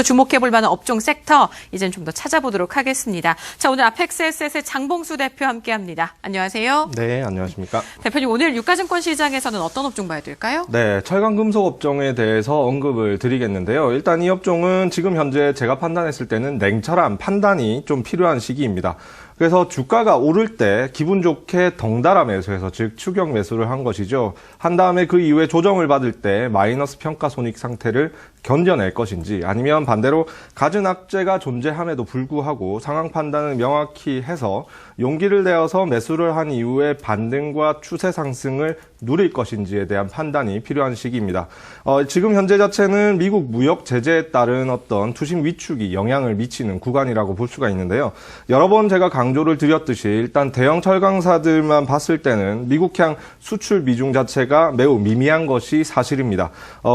주목해볼 만한 업종 섹터 이젠 좀 더 찾아보도록 하겠습니다. 자, 오늘 아펙스에셋의 장봉수 대표 함께합니다. 안녕하세요. 네, 안녕하십니까. 대표님, 오늘 유가증권 시장에서는 어떤 업종 봐야 될까요? 네, 철강금속 업종에 대해서 언급을 드리겠는데요. 일단 이 업종은 지금 현재 제가 판단했을 때는 냉철한 판단이 좀 필요한 시기입니다. 그래서 주가가 오를 때 기분 좋게 덩달아 매수해서 즉 추격 매수를 한 것이죠. 한 다음에 그 이후에 조정을 받을 때 마이너스 평가 손익 상태를 견뎌낼 것인지 아니면 반대로 갖은 악재가 존재함에도 불구하고 상황 판단을 명확히 해서 용기를 내어서 매수를 한 이후에 반등과 추세 상승을 누릴 것인지에 대한 판단이 필요한 시기입니다. 지금 현재 자체는 미국 무역 제재에 따른 어떤 투심 위축이 영향을 미치는 구간이라고 볼 수가 있는데요. 여러 번 제가 강조를 드렸듯이 일단 대형 철강사들만 봤을 때는 미국향 수출 비중 자체가 매우 미미한 것이 사실입니다.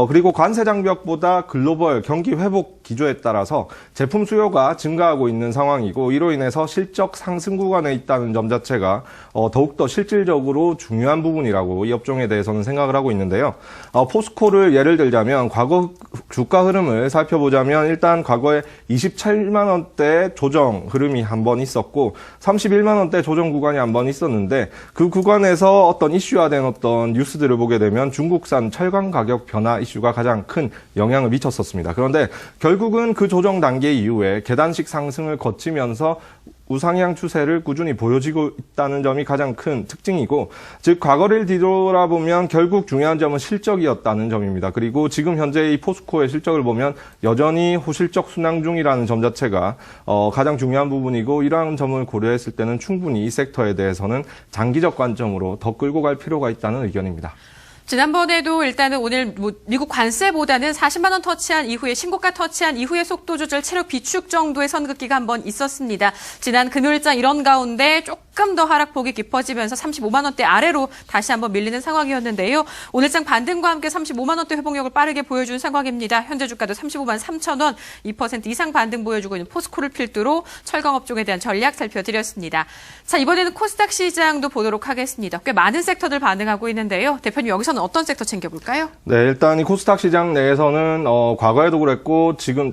그리고 관세 장벽보다 글로벌 경기 회복 기조에 따라서 제품 수요가 증가하고 있는 상황이고 이로 인해서 실적 상승 구간에 있다는 점 자체가 더욱더 실질적으로 중요한 부분이라고 이 업종에 대해서는 생각을 하고 있는데요. 포스코를 예를 들자면 과거 주가 흐름을 살펴보자면 일단 과거에 27만 원대 조정 흐름이 한 번 있었고 31만 원대 조정 구간이 한 번 있었는데 그 구간에서 어떤 이슈화된 어떤 뉴스들을 보게 되면 중국산 철강 가격 변화 이슈가 가장 큰 영향을 미쳤었습니다. 그런데 결국은 그 조정 단계 이후에 계단식 상승을 거치면서 우상향 추세를 꾸준히 보여지고 있다는 점이 가장 큰 특징이고 즉 과거를 뒤돌아보면 결국 중요한 점은 실적이었다는 점입니다. 그리고 지금 현재 이 포스코의 실적을 보면 여전히 호실적 순항 중이라는 점 자체가 가장 중요한 부분이고 이러한 점을 고려했을 때는 충분히 이 섹터에 대해서는 장기적 관점으로 더 끌고 갈 필요가 있다는 의견입니다. 지난번에도 일단은 오늘 미국 관세보다는 40만 원 터치한 이후에 신고가 터치한 이후에 속도 조절 체력 비축 정도의 선긋기가 한번 있었습니다. 지난 금요일장 이런 가운데 조금 더 하락폭이 깊어지면서 35만 원대 아래로 다시 한번 밀리는 상황이었는데요. 오늘장 반등과 함께 35만 원대 회복력을 빠르게 보여준 상황입니다. 현재 주가도 35만 3천 원, 2% 이상 반등 보여주고 있는 포스코를 필두로 철강업종에 대한 전략 살펴드렸습니다. 자, 이번에는 코스닥 시장도 보도록 하겠습니다. 꽤 많은 섹터들 반응하고 있는데요. 대표님, 여기서는 어떤 섹터 챙겨볼까요? 네, 일단 이 코스닥 시장 내에서는 과거에도 그랬고 지금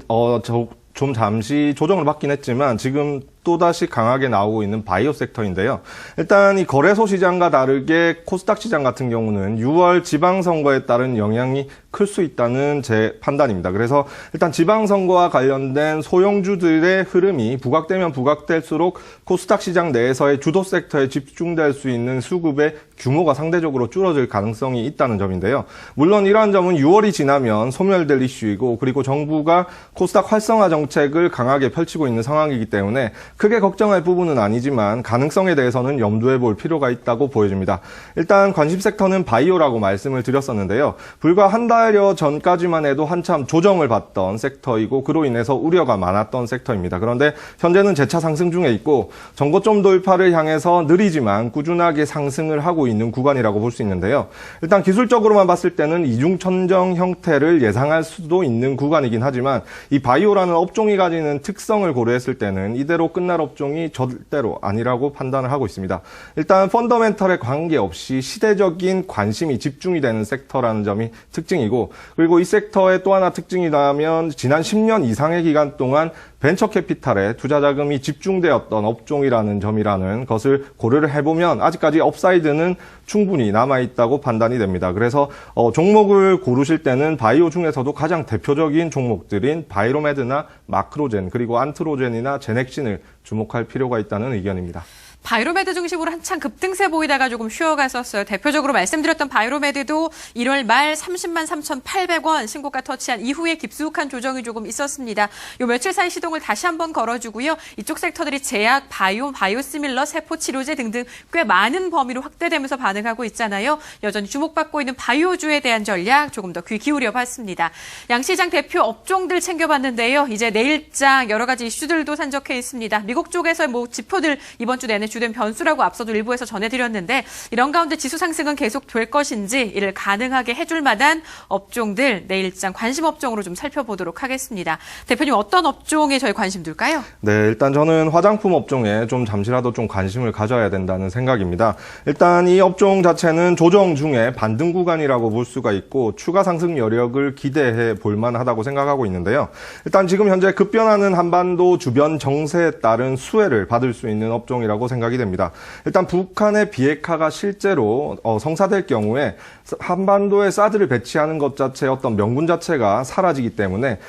좀 잠시 조정을 받긴 했지만 지금 또다시 강하게 나오고 있는 바이오 섹터인데요. 일단 이 거래소 시장과 다르게 코스닥 시장 같은 경우는 6월 지방선거에 따른 영향이 클 수 있다는 제 판단입니다. 그래서 일단 지방선거와 관련된 소형주들의 흐름이 부각되면 부각될수록 코스닥 시장 내에서의 주도 섹터에 집중될 수 있는 수급의 규모가 상대적으로 줄어들 가능성이 있다는 점인데요. 물론 이러한 점은 6월이 지나면 소멸될 이슈이고 그리고 정부가 코스닥 활성화 정책을 강하게 펼치고 있는 상황이기 때문에 크게 걱정할 부분은 아니지만 가능성에 대해서는 염두해 볼 필요가 있다고 보여집니다. 일단 관심 섹터는 바이오라고 말씀을 드렸었는데요. 불과 한 달여 전까지만 해도 한참 조정을 받던 섹터이고 그로 인해서 우려가 많았던 섹터입니다. 그런데 현재는 재차 상승 중에 있고 전고점 돌파를 향해서 느리지만 꾸준하게 상승을 하고 있는 구간이라고 볼 수 있는데요. 일단 기술적으로만 봤을 때는 이중천정 형태를 예상할 수도 있는 구간이긴 하지만 이 바이오라는 업종이 가지는 특성을 고려했을 때는 이대로 끝날 업종이 절대로 아니라고 판단을 하고 있습니다. 일단 펀더멘털에 관계없이 시대적인 관심이 집중이 되는 섹터라는 점이 특징이고 그리고 이 섹터의 또 하나 특징이라면 지난 10년 이상의 기간 동안 벤처 캐피탈에 투자 자금이 집중되었던 업종이라는 점이라는 것을 고려를 해보면 아직까지 업사이드는 충분히 남아있다고 판단이 됩니다. 그래서 종목을 고르실 때는 바이오 중에서도 가장 대표적인 종목들인 바이로메드나 마크로젠 그리고 안트로젠이나 제넥신을 주목할 필요가 있다는 의견입니다. 바이로메드 중심으로 한창 급등세 보이다가 조금 쉬어갔었어요. 대표적으로 말씀드렸던 바이로메드도 1월 말 30만 3,800원 신고가 터치한 이후에 깊숙한 조정이 조금 있었습니다. 요 며칠 사이 시동을 다시 한번 걸어주고요. 이쪽 섹터들이 제약, 바이오, 바이오시밀러, 세포치료제 등등 꽤 많은 범위로 확대되면서 반응하고 있잖아요. 여전히 주목받고 있는 바이오주에 대한 전략 조금 더 귀 기울여 봤습니다. 양시장 대표 업종들 챙겨봤는데요. 이제 내일장 여러 가지 이슈들도 산적해 있습니다. 미국 쪽에서 지표들 이번 주 내는 주된 변수라고 앞서도 일부에서 전해드렸는데 이런 가운데 지수 상승은 계속될 것인지 이를 가능하게 해줄 만한 업종들 내일장 관심 업종으로 좀 살펴보도록 하겠습니다. 대표님 어떤 업종에 저희 관심 둘까요? 네, 일단 저는 화장품 업종에 좀 잠시라도 좀 관심을 가져야 된다는 생각입니다. 일단 이 업종 자체는 조정 중에 반등 구간이라고 볼 수가 있고 추가 상승 여력을 기대해 볼 만하다고 생각하고 있는데요. 일단 지금 현재 급변하는 한반도 주변 정세에 따른 수혜를 받을 수 있는 업종이라고 생각이 됩니다. 일단 북한의 비핵화가 실제로 성사될 경우에 한반도에 사드를 배치하는 것 자체의 어떤 명분 자체가 사라지기 때문에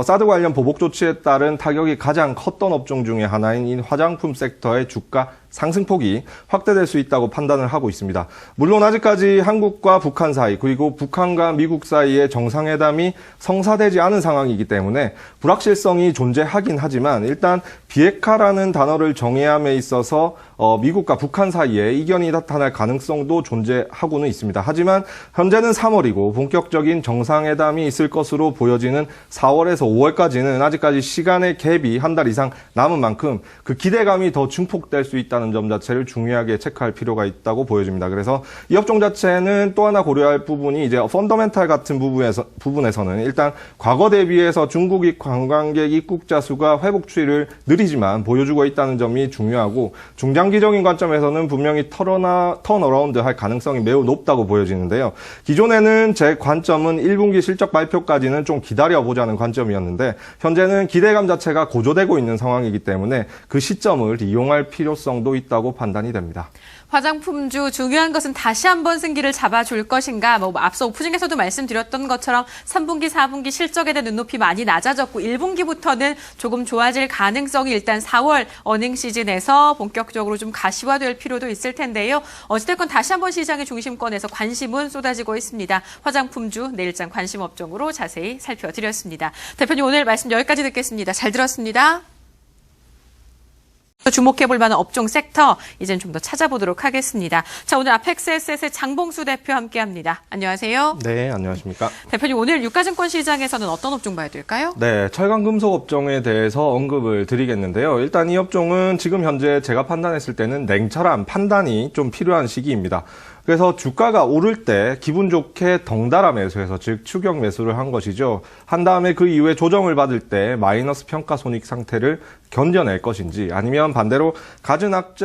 사드 관련 보복 조치에 따른 타격이 가장 컸던 업종 중에 하나인 이 화장품 섹터의 주가 상승폭이 확대될 수 있다고 판단을 하고 있습니다. 물론 아직까지 한국과 북한 사이 그리고 북한과 미국 사이의 정상회담이 성사되지 않은 상황이기 때문에 불확실성이 존재하긴 하지만 일단 비핵화라는 단어를 정의함에 있어서 미국과 북한 사이에 이견이 나타날 가능성도 존재하고는 있습니다. 하지만 현재는 3월이고 본격적인 정상회담이 있을 것으로 보여지는 4월에서 5월까지는 아직까지 시간의 갭이 한 달 이상 남은 만큼 그 기대감이 더 증폭될 수 있다는 점 자체를 중요하게 체크할 필요가 있다고 보여집니다. 그래서 이 업종 자체는 또 하나 고려할 부분이 이제 펀더멘탈 같은 부분에서는 일단 과거 대비해서 중국이 관광객 입국자 수가 회복 추이를 느리지만 보여주고 있다는 점이 중요하고 중장기적인 관점에서는 분명히 턴어라운드 할 가능성이 매우 높다고 보여지는데요. 기존에는 제 관점은 1분기 실적 발표까지는 좀 기다려보자는 관점이었는데 현재는 기대감 자체가 고조되고 있는 상황이기 때문에 그 시점을 이용할 필요성도 있다고 판단이 됩니다. 화장품주 중요한 것은 다시 한번 승기를 잡아줄 것인가. 앞서 오프닝에서도 말씀드렸던 것처럼 3분기, 4분기 실적에 대한 눈높이 많이 낮아졌고 1분기부터는 조금 좋아질 가능성이 일단 4월 어닝 시즌에서 본격적으로 좀 가시화될 필요도 있을 텐데요. 어찌됐건 다시 한번 시장의 중심권에서 관심은 쏟아지고 있습니다. 화장품주 내일장 관심 업종으로 자세히 살펴드렸습니다. 대표님 오늘 말씀 여기까지 듣겠습니다. 잘 들었습니다. 주목해볼 만한 업종 섹터 이제는 좀 더 찾아보도록 하겠습니다. 자, 오늘 아펙스에셋의 장봉수 대표 함께합니다. 안녕하세요. 네, 안녕하십니까. 대표님 오늘 유가증권 시장에서는 어떤 업종 봐야 될까요? 네, 철강금속 업종에 대해서 언급을 드리겠는데요. 일단 이 업종은 지금 현재 제가 판단했을 때는 냉철한 판단이 좀 필요한 시기입니다. 그래서 주가가 오를 때 기분 좋게 덩달아 매수해서 즉 추격 매수를 한 것이죠. 한 다음에 그 이후에 조정을 받을 때 마이너스 평가 손익 상태를 견뎌낼 것인지 아니면 반대로 갖은 악재